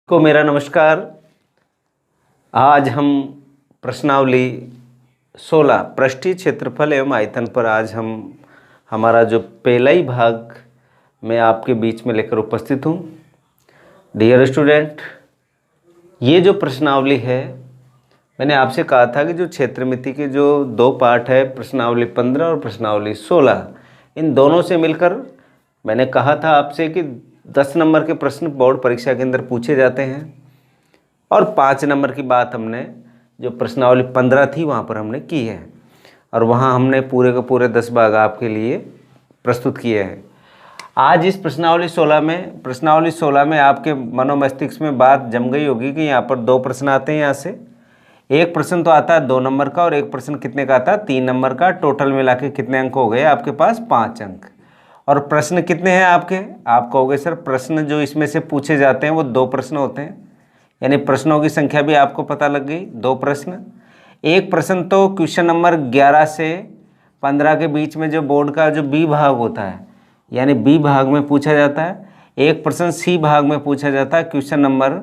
को मेरा नमस्कार। आज हम प्रश्नावली 16 पृष्ठीय क्षेत्रफल एवं आयतन पर आज हम हमारा जो पहला ही भाग मैं आपके बीच में लेकर उपस्थित हूँ। डियर स्टूडेंट, ये जो प्रश्नावली है, मैंने आपसे कहा था कि जो क्षेत्रमिति के जो दो पार्ट है, प्रश्नावली 15 और प्रश्नावली 16, इन दोनों से मिलकर मैंने कहा था आपसे कि 10 नंबर के प्रश्न बोर्ड परीक्षा के अंदर पूछे जाते हैं और 5 नंबर की बात हमने जो प्रश्नावली 15 थी वहाँ पर हमने की है और वहाँ हमने पूरे के पूरे 10 भाग आपके लिए प्रस्तुत किए हैं। आज इस प्रश्नावली 16 में आपके मनोमस्तिष्क में बात जम गई होगी कि यहाँ पर 2 प्रश्न आते हैं। यहाँ से एक प्रश्न तो आता है 2 नंबर का और एक प्रश्न कितने का आता है 3 नंबर का। टोटल मिला के कितने अंक हो गए आपके पास? 5 अंक। और प्रश्न कितने हैं आपके? आप कहोगे सर प्रश्न जो इसमें से पूछे जाते हैं वो 2 प्रश्न होते हैं, यानी प्रश्नों की संख्या भी आपको पता लग गई। 2 प्रश्न। एक प्रश्न तो क्वेश्चन नंबर 11 से 15 के बीच में जो बोर्ड का जो बी भाग होता है, यानी बी भाग में पूछा जाता है। एक प्रश्न सी भाग में पूछा जाता है, क्वेश्चन नंबर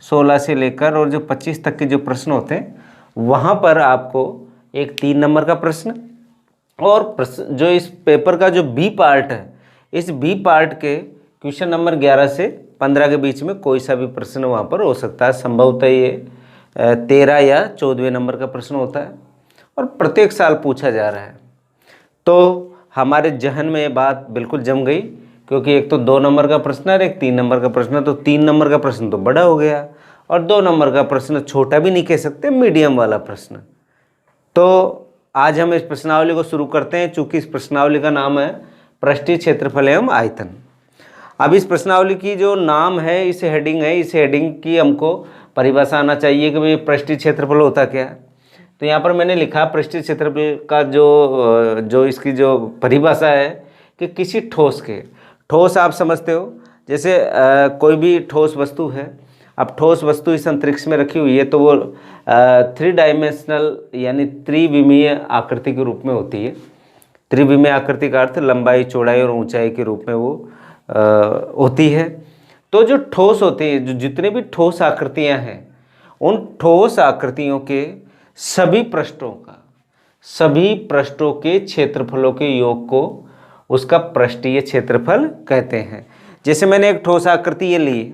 16 से लेकर और जो 25 तक के जो प्रश्न होते हैं वहाँ पर आपको एक 3 नंबर का प्रश्न और जो इस पेपर का जो बी पार्ट है, इस बी पार्ट के क्वेश्चन नंबर 11 से 15 के बीच में कोई सा भी प्रश्न वहाँ पर हो सकता है। संभवतः ये 13 या 14वें नंबर का प्रश्न होता है और प्रत्येक साल पूछा जा रहा है। तो हमारे जहन में ये बात बिल्कुल जम गई, क्योंकि एक तो 2 नंबर का प्रश्न और एक 3 नंबर का प्रश्न। तो 3 नंबर का प्रश्न तो बड़ा हो गया और 2 नंबर का प्रश्न छोटा भी नहीं कह सकते, मीडियम वाला प्रश्न। तो आज हम इस प्रश्नावली को शुरू करते हैं। चूंकि इस प्रश्नावली का नाम है पृष्ठीय क्षेत्रफल एवं आयतन। अब इस प्रश्नावली की जो नाम है, इस हेडिंग है, इस हेडिंग की हमको परिभाषा आना चाहिए कि भाई पृष्ठीय क्षेत्रफल होता क्या है। तो यहाँ पर मैंने लिखा पृष्ठीय क्षेत्रफल का जो इसकी जो परिभाषा है कि किसी ठोस के, ठोस आप समझते हो जैसे कोई भी ठोस वस्तु है। अब ठोस वस्तु इस अंतरिक्ष में रखी हुई है तो वो 3 डायमेंशनल यानी त्रिविमीय आकृति के रूप में होती है। त्रिविमीय आकृति का अर्थ लंबाई, चौड़ाई और ऊंचाई के रूप में वो होती है। तो जो ठोस होते हैं, जो जितने भी ठोस आकृतियां हैं, उन ठोस आकृतियों के सभी पृष्ठों के क्षेत्रफलों के योग को उसका पृष्ठीय क्षेत्रफल कहते हैं। जैसे मैंने एक ठोस आकृति ये ली,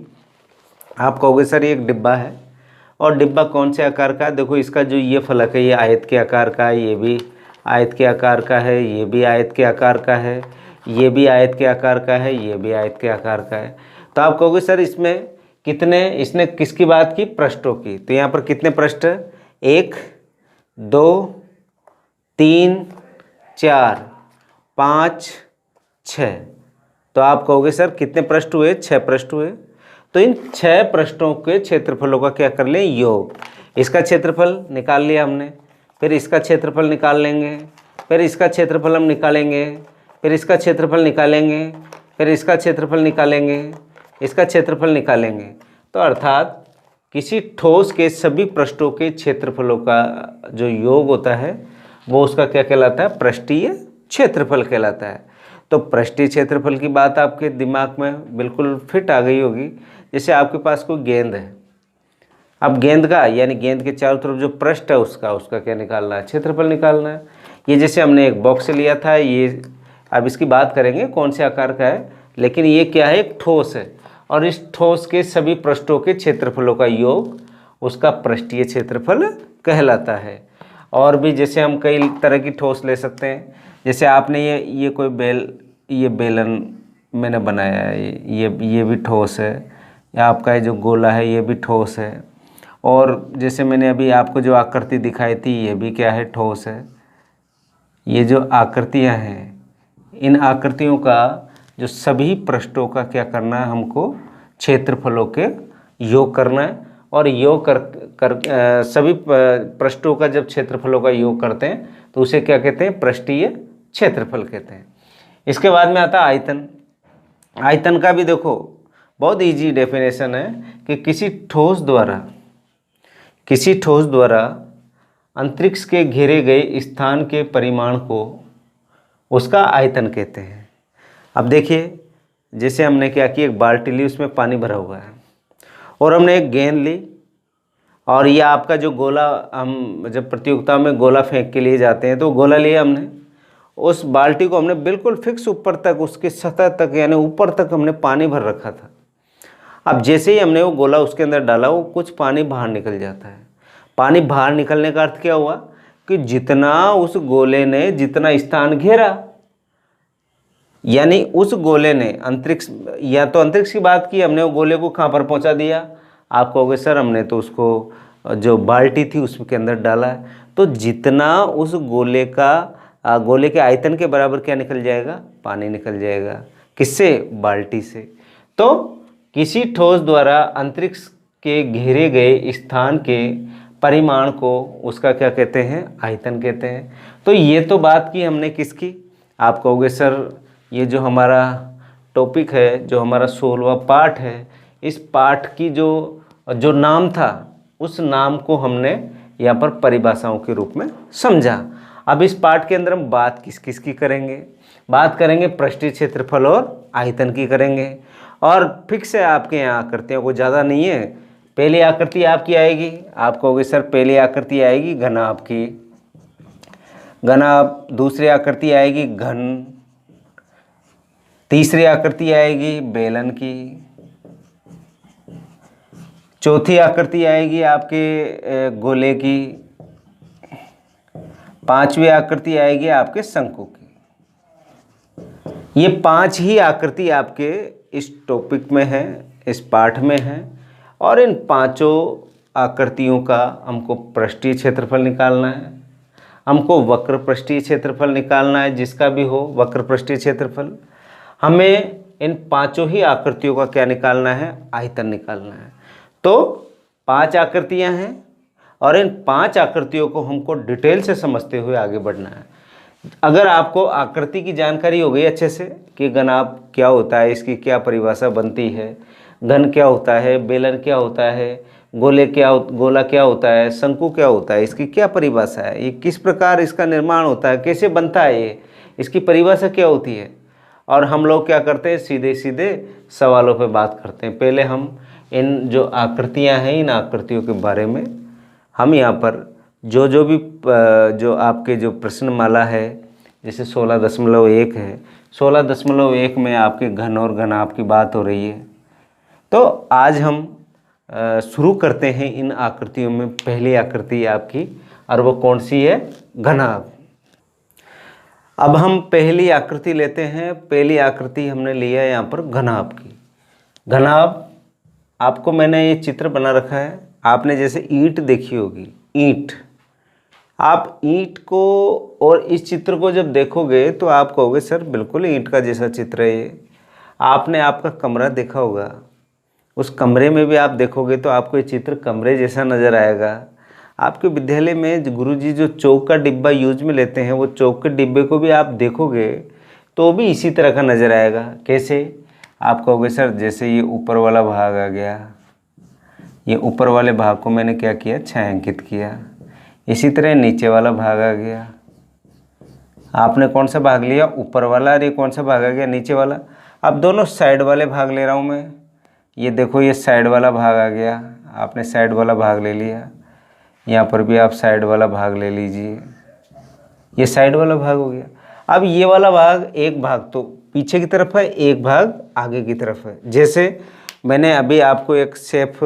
आप कहोगे सर ये एक डिब्बा है और डिब्बा कौन से आकार का है? देखो इसका जो ये फलक है ये आयत के आकार का है, ये भी आयत के आकार का है, ये भी आयत के आकार का है, ये भी आयत के आकार का है, ये भी आयत के आकार का है। तो आप कहोगे सर इसमें कितने, इसने किसकी बात की? पृष्ठों की। तो यहाँ पर कितने पृष्ठ? 1 2 3 4 5 6। तो आप कहोगे सर कितने पृष्ठ हुए? 6 पृष्ठ हुए। तो इन 6 पृष्ठों के क्षेत्रफलों का क्या कर लें? योग। इसका क्षेत्रफल निकाल लिया हमने, फिर इसका क्षेत्रफल निकाल लेंगे, फिर इसका क्षेत्रफल हम निकालेंगे, फिर इसका क्षेत्रफल निकालेंगे, फिर इसका क्षेत्रफल निकालेंगे, इसका क्षेत्रफल निकालेंगे। तो अर्थात किसी ठोस के सभी पृष्ठों के क्षेत्रफलों का जो योग होता है वो उसका क्या कहलाता है? पृष्ठीय क्षेत्रफल कहलाता है। तो पृष्ठीय क्षेत्रफल की बात आपके दिमाग में बिल्कुल फिट आ गई होगी। जैसे आपके पास कोई गेंद है, अब गेंद का यानी गेंद के चारों तरफ जो पृष्ठ है उसका क्या निकालना है? क्षेत्रफल निकालना है। ये जैसे हमने एक बॉक्स लिया था, ये अब इसकी बात करेंगे कौन से आकार का है, लेकिन ये क्या है? एक ठोस है और इस ठोस के सभी पृष्ठों के क्षेत्रफलों का योग उसका पृष्ठीय क्षेत्रफल कहलाता है। और भी जैसे हम कई तरह की ठोस ले सकते हैं। जैसे आपने ये कोई ये बेलन मैंने बनाया है, ये भी ठोस है, या आपका ये जो गोला है ये भी ठोस है। और जैसे मैंने अभी आपको जो आकृति दिखाई थी ये भी क्या है? ठोस है। ये जो आकृतियां हैं, इन आकृतियों का जो सभी पृष्ठों का क्या करना है? हमको क्षेत्रफलों के योग करना है। और योग सभी पृष्ठों का जब क्षेत्रफलों का योग करते हैं तो उसे क्या कहते हैं? पृष्ठीय क्षेत्रफल कहते हैं। इसके बाद में आता है आयतन। आयतन का भी देखो बहुत इजी डेफिनेशन है कि किसी ठोस द्वारा अंतरिक्ष के घेरे गए स्थान के परिमाण को उसका आयतन कहते हैं। अब देखिए जैसे हमने क्या किया, एक बाल्टी ली, उसमें पानी भरा हुआ है और हमने एक गेंद ली और ये आपका जो गोला, हम जब प्रतियोगिता में गोला फेंक के लिए जाते हैं तो गोला लिया हमने, उस बाल्टी को हमने बिल्कुल फिक्स ऊपर तक, उसकी सतह तक यानी ऊपर तक हमने पानी भर रखा था। अब जैसे ही हमने वो गोला उसके अंदर डाला, वो कुछ पानी बाहर निकल जाता है। पानी बाहर निकलने का अर्थ क्या हुआ कि जितना उस गोले ने जितना स्थान घेरा, यानी उस गोले ने अंतरिक्ष, या तो अंतरिक्ष की बात की हमने, वो गोले को कहाँ पर पहुँचा दिया। आप कहोगे सर हमने तो उसको जो बाल्टी थी उसके अंदर डाला है। तो जितना उस गोले के आयतन के बराबर क्या निकल जाएगा, पानी निकल जाएगा। किससे? बाल्टी से। तो किसी ठोस द्वारा अंतरिक्ष के घेरे गए स्थान के परिमाण को उसका क्या कहते हैं? आयतन कहते हैं। तो ये तो बात की हमने किसकी? आप कहोगे सर ये जो हमारा टॉपिक है, जो हमारा 16वां पाठ है, इस पाठ की जो नाम था, उस नाम को हमने यहाँ पर परिभाषाओं के रूप में समझा। अब इस पाठ के अंदर हम बात किस किस की करेंगे? बात करेंगे पृष्ठीय क्षेत्रफल और आयतन की करेंगे। और फिक्स है आपके यहाँ आकृतियों को ज़्यादा नहीं है। पहली आकृति आपकी आएगी, आप कहोगे सर पहली आकृति आएगी घनाभ की, घनाभ। दूसरी आकृति आएगी घन। तीसरी आकृति आएगी बेलन की। चौथी आकृति आएगी आपके गोले की। पांचवी आकृति आएगी आपके शंकु की। ये 5 ही आकृति आपके इस टॉपिक में है, इस पाठ में है। और इन 5 आकृतियों का हमको पृष्ठीय क्षेत्रफल निकालना है, हमको वक्र पृष्ठीय क्षेत्रफल निकालना है, जिसका भी हो वक्र पृष्ठीय क्षेत्रफल। हमें इन 5 ही आकृतियों का क्या निकालना है? आयतन निकालना है। तो 5 आकृतियां हैं और इन 5 आकृतियों को हमको डिटेल से समझते हुए आगे बढ़ना है। अगर आपको आकृति की जानकारी हो गई अच्छे से कि घनाभ क्या होता है, इसकी क्या परिभाषा बनती है, घन क्या होता है, बेलन क्या होता है, गोला क्या होता है, शंकु क्या होता है, इसकी क्या परिभाषा है, ये किस प्रकार इसका निर्माण होता है, कैसे बनता है, ये इसकी परिभाषा क्या होती है। और हम लोग क्या करते हैं? सीधे सीधे सवालों पे बात करते हैं। पहले हम इन जो आकृतियां हैं, इन आकृतियों के बारे में हम यहाँ पर जो आपके जो प्रश्नमाला है, जैसे 16.1 है, 16.1 में आपके घन और घनाभ की बात हो रही है। तो आज हम शुरू करते हैं इन आकृतियों में। पहली आकृति आपकी, और वो कौन सी है? घनाभ। अब हम पहली आकृति लेते हैं। पहली आकृति हमने लिया यहाँ पर घनाभ की। घनाभ, आपको मैंने ये चित्र बना रखा है। आपने जैसे ईंट देखी होगी, ईंट। आप ईंट को और इस चित्र को जब देखोगे तो आप कहोगे सर बिल्कुल ईंट का जैसा चित्र है ये। आपने आपका कमरा देखा होगा, उस कमरे में भी आप देखोगे तो आपको ये चित्र कमरे जैसा नज़र आएगा। आपके विद्यालय में गुरुजी जो चौक का डिब्बा यूज में लेते हैं, वो चौक के डिब्बे को भी आप देखोगे तो भी इसी तरह का नज़र आएगा। कैसे? आप कहोगे सर जैसे ये ऊपर वाला भाग आ गया, ये ऊपर वाले भाग को मैंने क्या किया? छायांकित किया। इसी तरह नीचे वाला भाग आ गया। आपने कौन सा भाग लिया? ऊपर वाला। और ये कौन सा भाग आ गया? नीचे वाला। अब दोनों साइड वाले भाग ले रहा हूँ मैं। ये देखो, ये साइड वाला भाग आ गया, आपने साइड वाला भाग ले लिया। यहाँ पर भी आप साइड वाला भाग ले लीजिए, ये साइड वाला भाग हो गया। अब ये वाला भाग, एक भाग तो पीछे की तरफ है, एक भाग आगे की तरफ है। जैसे मैंने अभी आपको एक शेप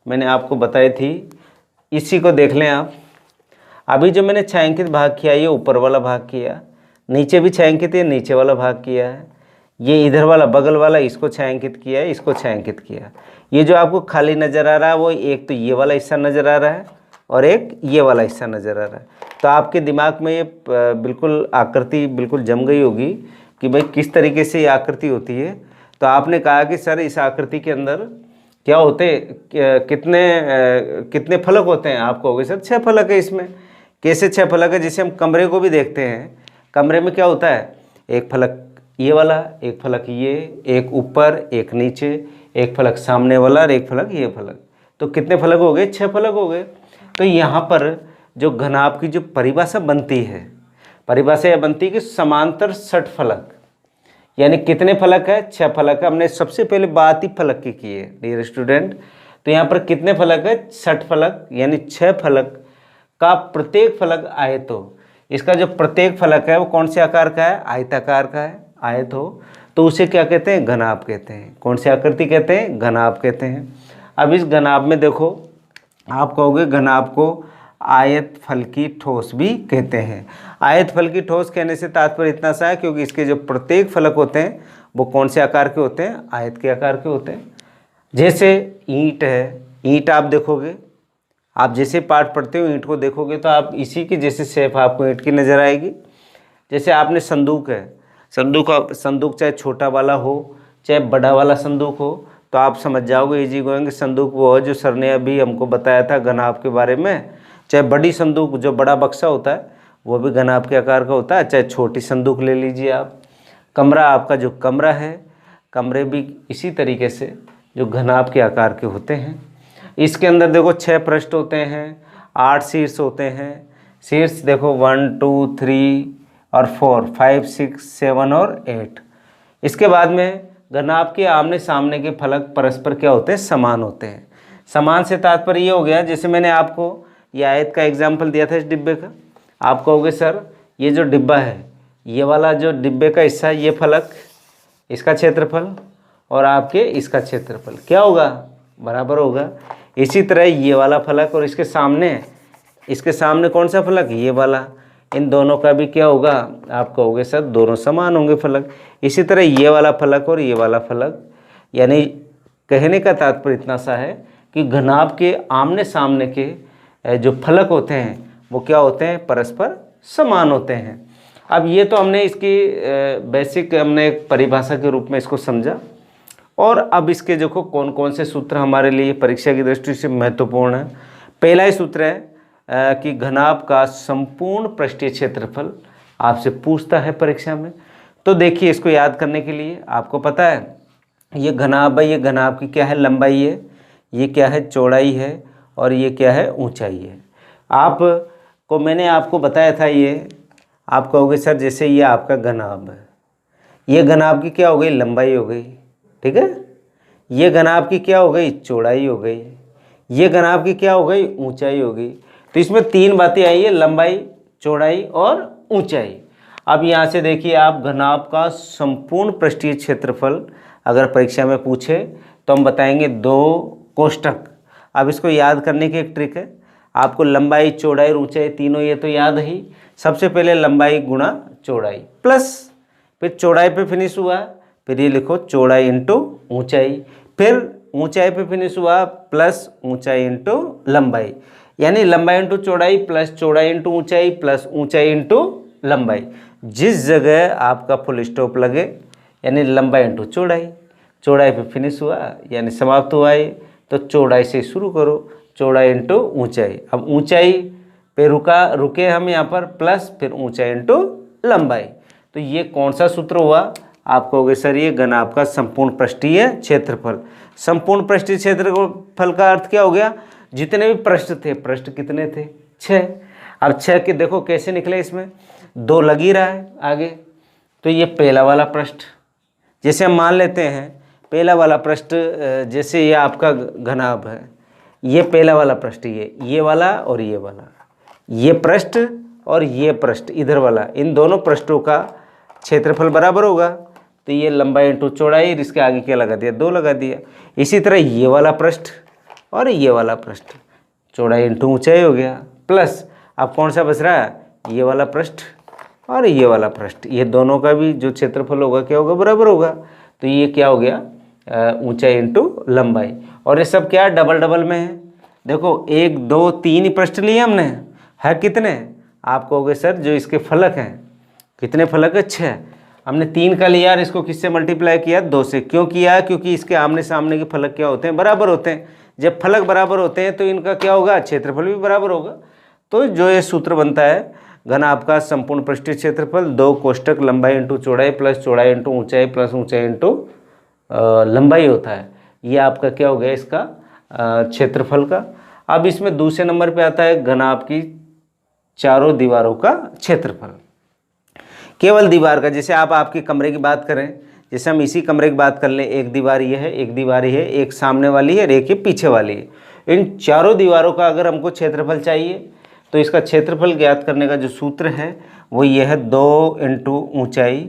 मैंने आपको बताई थी, इसी को देख लें आप। अभी जो मैंने छायांकित भाग किया, ये ऊपर वाला भाग किया, नीचे भी छायांकित है, नीचे वाला भाग किया है, ये इधर वाला बगल वाला इसको छायांकित किया है, इसको छायांकित किया। ये जो आपको खाली नज़र आ रहा है, वो एक तो ये वाला हिस्सा नज़र आ रहा है और एक ये वाला हिस्सा नज़र आ रहा है। तो आपके दिमाग में ये बिल्कुल आकृति बिल्कुल जम गई होगी कि भाई किस तरीके से ये आकृति होती है। तो आपने कहा कि सर इस आकृति के अंदर क्या होते, कितने फलक होते हैं? आप कहोगे सर 6 फलक है इसमें। कैसे 6 फलक है? जैसे हम कमरे को भी देखते हैं, कमरे में क्या होता है? एक फलक ये वाला, एक फलक ये, एक ऊपर, एक नीचे, एक फलक सामने वाला और एक फलक ये फलक। तो कितने फलक हो गए? 6 फलक हो गए। तो यहाँ पर जो घनाभ की जो परिभाषा बनती है, परिभाषा यह बनती है कि समांतर षटफलक, यानी कितने फलक है? 6 फलक। हमने सबसे पहले बात ही फलक की है डियर स्टूडेंट। तो यहाँ पर कितने फलक है? 60 फलक, यानी 6 फलक का प्रत्येक फलक आयत हो। इसका जो प्रत्येक फलक है वो कौन से आकार का है? आयताकार का है। आयत हो तो उसे क्या कहते हैं? घनाभ कहते हैं। कौन सी आकृति कहते हैं? घनाभ कहते हैं। अब इस घनाभ में देखो, आप कहोगे घनाभ को आयत फलकी ठोस भी कहते हैं। आयत फलकी ठोस कहने से तात्पर्य इतना सा है क्योंकि इसके जो प्रत्येक फलक होते हैं वो कौन से आकार के होते हैं? आयत के आकार के होते हैं। जैसे ईंट है, ईंट आप देखोगे, आप जैसे पाठ पढ़ते हो ईंट को देखोगे तो आप इसी की जैसे शेप आपको ईंट की नज़र आएगी। जैसे आपने संदूक है, संदूक चाहे छोटा वाला हो चाहे बड़ा वाला संदूक हो, तो आप समझ जाओगे इजी गोइंग संदूक वो है जो सर ने अभी हमको बताया था घनाभ के बारे में। चाहे बड़ी संदूक जो बड़ा बक्सा होता है वो भी घनाभ के आकार का होता है, चाहे छोटी संदूक ले लीजिए आप। कमरा, आपका जो कमरा है, कमरे भी इसी तरीके से जो घनाभ के आकार के होते हैं। इसके अंदर देखो 6 पृष्ठ होते हैं, 8 शीर्ष होते हैं। शीर्ष देखो 1 2 3 और 4 5 6 7 और 8। इसके बाद में घनाभ के आमने सामने के फलक परस्पर क्या होते हैं? समान होते हैं। समान से तात्पर्य ये हो गया, जैसे मैंने आपको ये आयत का एग्जाम्पल दिया था इस डिब्बे का। आप कहोगे सर ये जो डिब्बा है, ये वाला जो डिब्बे का हिस्सा है, ये फलक, इसका क्षेत्रफल और आपके इसका क्षेत्रफल क्या होगा? बराबर होगा। इसी तरह ये वाला फलक और इसके सामने कौन सा फलक? ये वाला, इन दोनों का भी क्या होगा? आप कहोगे सर दोनों समान होंगे फलक। इसी तरह ये वाला फलक और ये वाला फलक, यानी कहने का तात्पर्य इतना सा है कि घनाभ के आमने सामने के जो फलक होते हैं वो क्या होते हैं? परस्पर समान होते हैं। अब ये तो हमने इसकी बेसिक हमने एक परिभाषा के रूप में इसको समझा। और अब इसके देखो कौन कौन से सूत्र हमारे लिए परीक्षा की दृष्टि से महत्वपूर्ण है। पहला ही सूत्र है कि घनाभ का संपूर्ण पृष्ठीय क्षेत्रफल आपसे पूछता है परीक्षा में। तो देखिए इसको याद करने के लिए आपको पता है ये घनाभ है, ये घनाभ की क्या है? लंबाई है, ये क्या है? चौड़ाई है, और ये क्या है? ऊंचाई है। आपको मैंने आपको बताया था, ये आप कहोगे सर जैसे ये आपका घनाभ है, ये घनाभ की क्या हो गई? लंबाई हो गई, ठीक है। ये घनाभ की क्या हो गई? चौड़ाई हो गई। ये घनाभ की क्या हो गई? ऊंचाई हो गई। तो इसमें 3 बातें आई है, लंबाई, चौड़ाई और ऊंचाई। अब यहाँ से देखिए आप घनाभ का संपूर्ण पृष्ठीय क्षेत्रफल अगर परीक्षा में पूछे तो हम बताएंगे 2 कोष्ठक। अब इसको याद करने की एक ट्रिक है, आपको लंबाई, चौड़ाई और ऊंचाई तीनों ये तो याद ही। सबसे पहले लंबाई गुणा चौड़ाई प्लस, फिर चौड़ाई पे फिनिश हुआ, फिर ये लिखो चौड़ाई इंटू ऊंचाई, फिर ऊंचाई पे फिनिश हुआ प्लस ऊंचाई इंटू लंबाई, यानी लंबाई इंटू चौड़ाई प्लस चौड़ाई इंटू ऊंचाई प्लस ऊंचाई इंटू लंबाई। जिस जगह आपका फुल स्टॉप लगे यानी लंबाई इंटू चौड़ाई, चौड़ाई पे फिनिश हुआ यानी समाप्त हुआ है, तो चौड़ाई से शुरू करो, चौड़ाई इंटू ऊंचाई। अब ऊंचाई पे रुके हम यहाँ पर प्लस फिर ऊंचाई इंटू लंबाई। तो ये कौन सा सूत्र हुआ? आप कहोगे सर ये घनाभ का संपूर्ण पृष्ठीय क्षेत्रफल। संपूर्ण पृष्ठीय क्षेत्रफल का अर्थ क्या हो गया? जितने भी पृष्ठ थे, पृष्ठ कितने थे? 6। अब 6 के देखो कैसे निकले, इसमें 2 लग ही रहा है आगे, तो ये पहला वाला पृष्ठ, जैसे हम मान लेते हैं पहला वाला पृष्ठ, जैसे ये आपका घनाभ है, ये पहला वाला पृष्ठ, ये वाला और ये वाला, ये पृष्ठ और ये पृष्ठ इधर वाला, इन दोनों पृष्ठों का क्षेत्रफल बराबर होगा। तो ये लंबाई इंटू चौड़ाई, इसके आगे क्या लगा दिया? 2 लगा दिया। इसी तरह ये वाला पृष्ठ और ये वाला पृष्ठ, चौड़ाई इंटू ऊंचाई हो गया प्लस, अब कौन सा बच रहा है? ये वाला पृष्ठ और ये वाला पृष्ठ, ये दोनों का भी जो क्षेत्रफल होगा क्या होगा? बराबर होगा। तो ये क्या हो गया? ऊंचाई इंटू लंबाई। और ये सब क्या डबल डबल में है, देखो 1 2 3 ही पृष्ठ लिए हमने, है कितने? आप कहोगे सर जो इसके फलक हैं, कितने फलक है? 6। हमने 3 का लिया और इसको किससे मल्टीप्लाई किया? 2 से। क्यों किया? क्योंकि इसके आमने सामने के फलक क्या होते हैं? बराबर होते हैं। जब फलक बराबर होते हैं तो इनका क्या होगा? क्षेत्रफल भी बराबर होगा। तो जो ये सूत्र बनता है घनाभ का संपूर्ण पृष्ठीय क्षेत्रफल 2 कोष्ठक लंबाई इंटू चौड़ाई प्लस चौड़ाई इंटू ऊंचाई प्लस ऊंचाई इंटू लंबाई होता है। ये आपका क्या हो गया? इसका क्षेत्रफल का। अब इसमें दूसरे नंबर पे आता है घनाभ की चारों दीवारों का क्षेत्रफल। केवल दीवार का, जैसे आप आपके कमरे की बात करें, जैसे हम इसी कमरे की बात कर लें, एक दीवार ये है, एक दीवार ये है, एक सामने वाली है और एक ये पीछे वाली है। इन चारों दीवारों का अगर हमको क्षेत्रफल चाहिए तो इसका क्षेत्रफल ज्ञात करने का जो सूत्र है वो ये है 2 इंटू ऊँचाई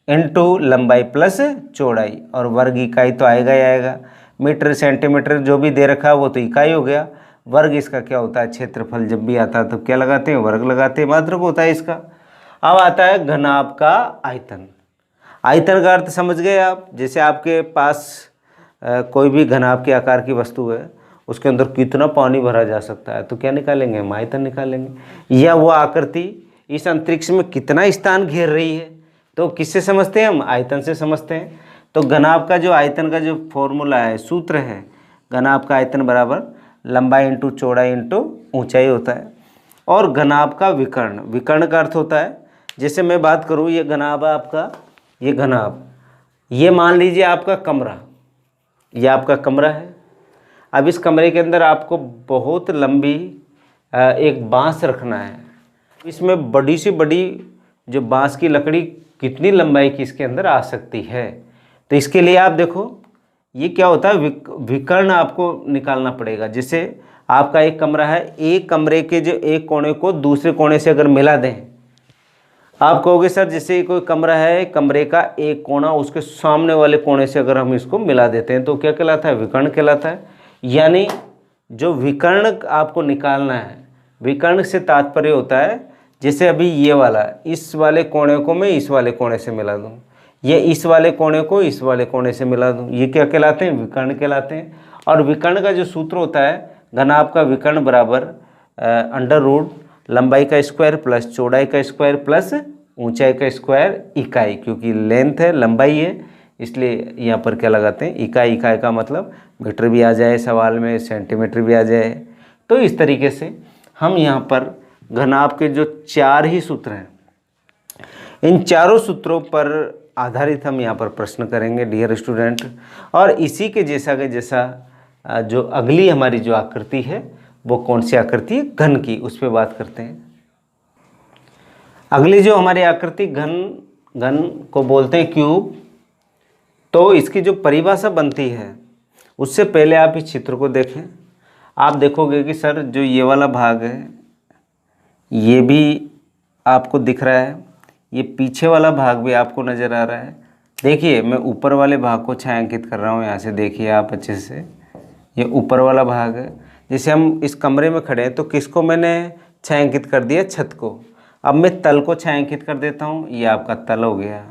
इंटू लंबाई प्लस चौड़ाई, और वर्ग इकाई तो आएगा ही आएगा। मीटर सेंटीमीटर जो भी दे रखा है वो तो इकाई हो गया। वर्ग इसका क्या होता है, क्षेत्रफल जब भी आता है तो क्या लगाते हैं, वर्ग लगाते हैं, मात्रक होता है इसका। अब आता है घनाभ का आयतन। आयतन का अर्थ समझ गए आप, जैसे आपके पास कोई भी घनाभ के आकार की वस्तु है, उसके अंदर कितना पानी भरा जा सकता है, तो क्या निकालेंगे, हम आयतन निकालेंगे। या वो आकृति इस अंतरिक्ष में कितना स्थान घेर रही है, तो किससे समझते हैं हम, आयतन से समझते हैं। तो घनाभ का जो आयतन का जो फॉर्मूला है, सूत्र है, घनाभ का आयतन बराबर लंबाई इंटू चौड़ाई इंटू ऊंचाई होता है। और घनाभ का विकर्ण, विकर्ण का अर्थ होता है, जैसे मैं बात करूँ, ये घनाभ है आपका, ये घनाभ, ये मान लीजिए आपका कमरा, ये आपका कमरा है। अब इस कमरे के अंदर आपको बहुत लंबी एक बांस रखना है। इसमें बड़ी से बड़ी जो बांस की लकड़ी कितनी लंबाई की इसके अंदर आ सकती है, तो इसके लिए आप देखो ये क्या होता है, विकर्ण आपको निकालना पड़ेगा। जैसे आपका एक कमरा है, एक कमरे के जो एक कोने को दूसरे कोने से अगर मिला दें, आप कहोगे सर जैसे कोई कमरा है, कमरे का एक कोना उसके सामने वाले कोने से अगर हम इसको मिला देते हैं तो क्या कहलाता है, विकर्ण कहलाता है। यानी जो विकर्ण आपको निकालना है, विकर्ण से तात्पर्य होता है, जैसे अभी ये वाला, इस वाले कोने को मैं इस वाले कोने से मिला दूं, ये इस वाले कोने को इस वाले कोने से मिला दूं, ये क्या कहलाते हैं, विकर्ण कहलाते हैं। और विकर्ण का जो सूत्र होता है, घनाभ का विकर्ण बराबर अंडर रूट लंबाई का स्क्वायर प्लस चौड़ाई का स्क्वायर प्लस ऊंचाई का स्क्वायर इकाई, क्योंकि लेंथ है, लंबाई है, इसलिए यहाँ पर क्या लगाते हैं, इकाई। इकाई का मतलब मीटर भी आ जाए सवाल में, सेंटीमीटर भी आ जाए। तो इस तरीके से हम यहाँ पर घनाभ के जो 4 ही सूत्र हैं, इन चारों सूत्रों पर आधारित हम यहाँ पर प्रश्न करेंगे डियर स्टूडेंट। और इसी के जैसा के जैसा जो अगली हमारी जो आकृति है वो कौन सी आकृति है, घन की, उस पर बात करते हैं। अगली जो हमारी आकृति घन को बोलते हैं क्यूब। तो इसकी जो परिभाषा बनती है उससे पहले आप इस चित्र को देखें। आप देखोगे कि सर जो ये वाला भाग है ये भी आपको दिख रहा है, ये पीछे वाला भाग भी आपको नज़र आ रहा है। देखिए मैं ऊपर वाले भाग को छायांकित कर रहा हूँ, यहाँ से देखिए आप अच्छे से, ये ऊपर वाला भाग है। जैसे हम इस कमरे में खड़े हैं तो किसको मैंने छायांकित कर दिया, छत को। अब मैं तल को छायांकित कर देता हूँ, ये आपका तल हो गया,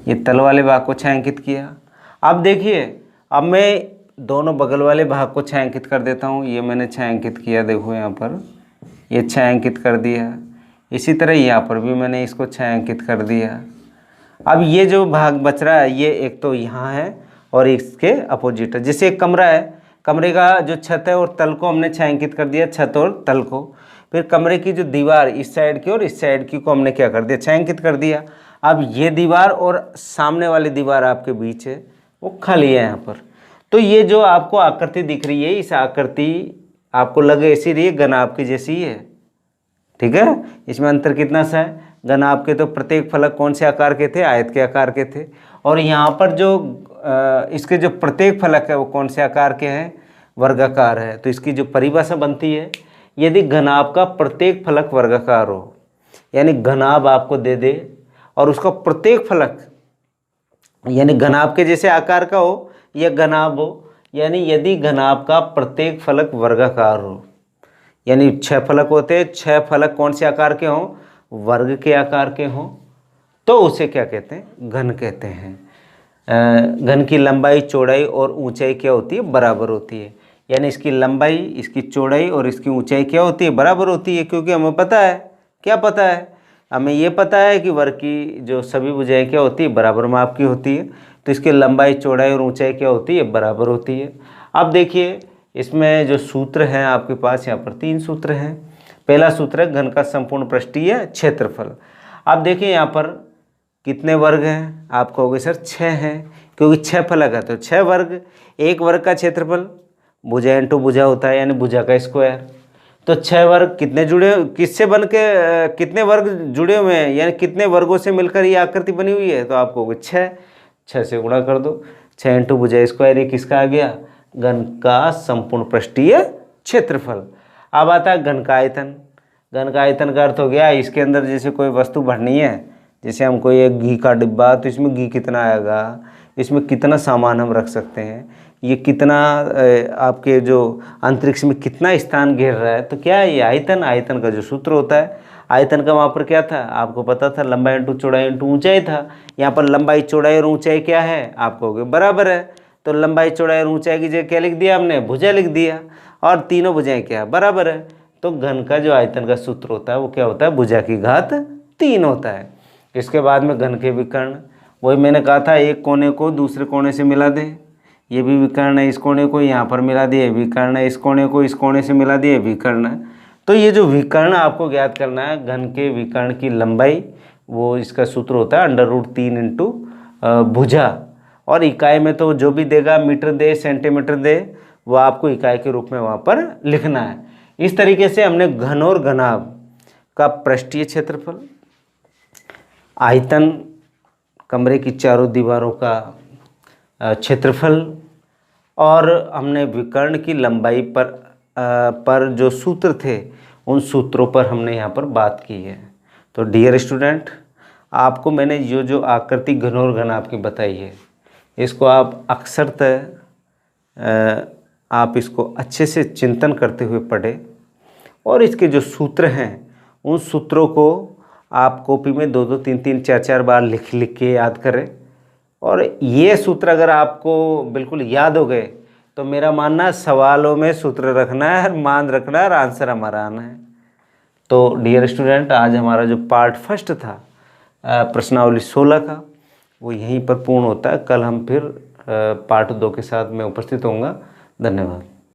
ये तल वाले भाग को छायांकित किया। अब देखिए अब मैं दोनों बगल वाले भाग को छायांकित कर देता हूँ, ये मैंने छायांकित किया, देखो यहाँ पर ये छायांकित कर दिया। इसी तरह यहाँ पर भी मैंने इसको छायांकित कर दिया। अब ये जो भाग बच रहा है ये एक तो यहाँ है और इसके अपोजिट है। जैसे एक कमरा है, कमरे का जो छत है और तल को हमने छायांकित कर दिया, छत और तल को। फिर कमरे की जो दीवार इस साइड की और इस साइड की को हमने क्या कर दिया, छायांकित कर दिया। अब ये दीवार और सामने वाली दीवार आपके बीच है, वो खाली है यहाँ पर। तो ये जो आपको आकृति दिख रही है, इस आकृति आपको लगे ऐसी रही है, घनाभ की जैसी ही है, ठीक है। इसमें अंतर कितना सा है, घनाभ के तो प्रत्येक फलक कौन से आकार के थे, आयत के आकार के थे। और यहाँ पर जो इसके जो प्रत्येक फलक है वो कौन से आकार के हैं, वर्गाकार है। तो इसकी जो परिभाषा बनती है, यदि घनाभ का प्रत्येक फलक वर्गाकार हो, यानी घनाभ आपको दे दे और उसका प्रत्येक फलक यानी घनाभ के जैसे आकार का हो या घनाभ हो, यानी यदि घनाभ का प्रत्येक फलक वर्गाकार हो, यानी 6 फलक होते हैं, 6 फलक कौन से आकार के हों, वर्ग के आकार के हों, तो उसे क्या कहते हैं, घन कहते हैं। घन की लंबाई चौड़ाई और ऊंचाई क्या होती है, बराबर होती है। यानी इसकी लंबाई, इसकी चौड़ाई और इसकी ऊंचाई क्या होती है, बराबर होती है। क्योंकि हमें पता है, क्या पता है, हमें ये पता है कि वर्ग की जो सभी भुजाएं क्या होती है, बराबर माप की होती है। तो इसकी लंबाई चौड़ाई और ऊंचाई क्या होती है, बराबर होती है। अब देखिए इसमें जो सूत्र हैं आपके पास, यहाँ पर 3 सूत्र हैं। पहला सूत्र है घन का संपूर्ण पृष्ठीय क्षेत्रफल। अब देखिए यहाँ पर कितने वर्ग हैं, आप कहोगे सर 6 हैं, क्योंकि 6 फलक है तो 6 वर्ग। एक वर्ग का क्षेत्रफल भुजा इंटू भुजा होता है, यानी भुजा का स्क्वायर। तो 6 वर्ग कितने जुड़े, किससे बन के कितने वर्ग जुड़े हुए हैं, यानी कितने वर्गों से मिलकर ये आकृति बनी हुई है, तो आप कहोगे 6। 6 से गुणा कर दो, 6 इंटू भुजा स्क्वायर, ये किसका आ गया, घन का संपूर्ण पृष्ठीय क्षेत्रफल। अब आता है घन का आयतन। घन का आयतन का अर्थ हो गया इसके अंदर जैसे कोई वस्तु भरनी है, जैसे हमको ये घी का डिब्बा, तो इसमें घी कितना आएगा, इसमें कितना सामान हम रख सकते हैं, ये कितना आपके जो अंतरिक्ष में कितना स्थान घेर रहा है, तो क्या है ये आयतन। आयतन का जो सूत्र होता है, आयतन का वहाँ पर क्या था आपको पता था, लंबाई इंटू चौड़ाई इंटू ऊंचाई था। यहाँ पर लंबाई चौड़ाई और ऊंचाई क्या है, आप कहोगे बराबर है, तो लंबाई चौड़ाई और ऊंचाई की जगह क्या लिख दिया हमने, भुजा लिख दिया, और तीनों भुजाएं क्या बराबर है। तो घन का जो आयतन का सूत्र होता है वो क्या होता है, भुजा की घात 3 होता है। इसके बाद में घन के विकर्ण, वही मैंने कहा था एक कोने को दूसरे कोने से मिला दे, ये भी विकर्ण है, इस कोने को यहाँ पर मिला दिए विकर्ण है, इस कोने को इस कोने से मिला दिए विकर्ण है। तो ये जो विकर्ण आपको ज्ञात करना है, घन के विकर्ण की लंबाई, वो इसका सूत्र होता है √3 इंटू भुजा, और इकाई में तो जो भी देगा मीटर दे सेंटीमीटर दे, वो आपको इकाई के रूप में वहाँ पर लिखना है। इस तरीके से हमने घन और घनाभ का पृष्ठीय क्षेत्रफल, आयतन, कमरे की चारों दीवारों का क्षेत्रफल, और हमने विकर्ण की लंबाई पर जो सूत्र थे उन सूत्रों पर हमने यहाँ पर बात की है। तो डियर स्टूडेंट, आपको मैंने जो आकृति घन और घनाभ की बताई है, इसको आप अक्सरतः आप इसको अच्छे से चिंतन करते हुए पढ़ें, और इसके जो सूत्र हैं उन सूत्रों को आप कॉपी में 2-2, 3-3, 4-4 बार लिख के याद करें। और ये सूत्र अगर आपको बिल्कुल याद हो गए तो मेरा मानना सवालों में सूत्र रखना है, मान रखना है, और आंसर हमारा आना है। तो डियर स्टूडेंट, आज हमारा जो पार्ट फर्स्ट था प्रश्नावली 16 का, वो यहीं पर पूर्ण होता है। कल हम फिर पार्ट 2 के साथ मैं उपस्थित होऊंगा। धन्यवाद।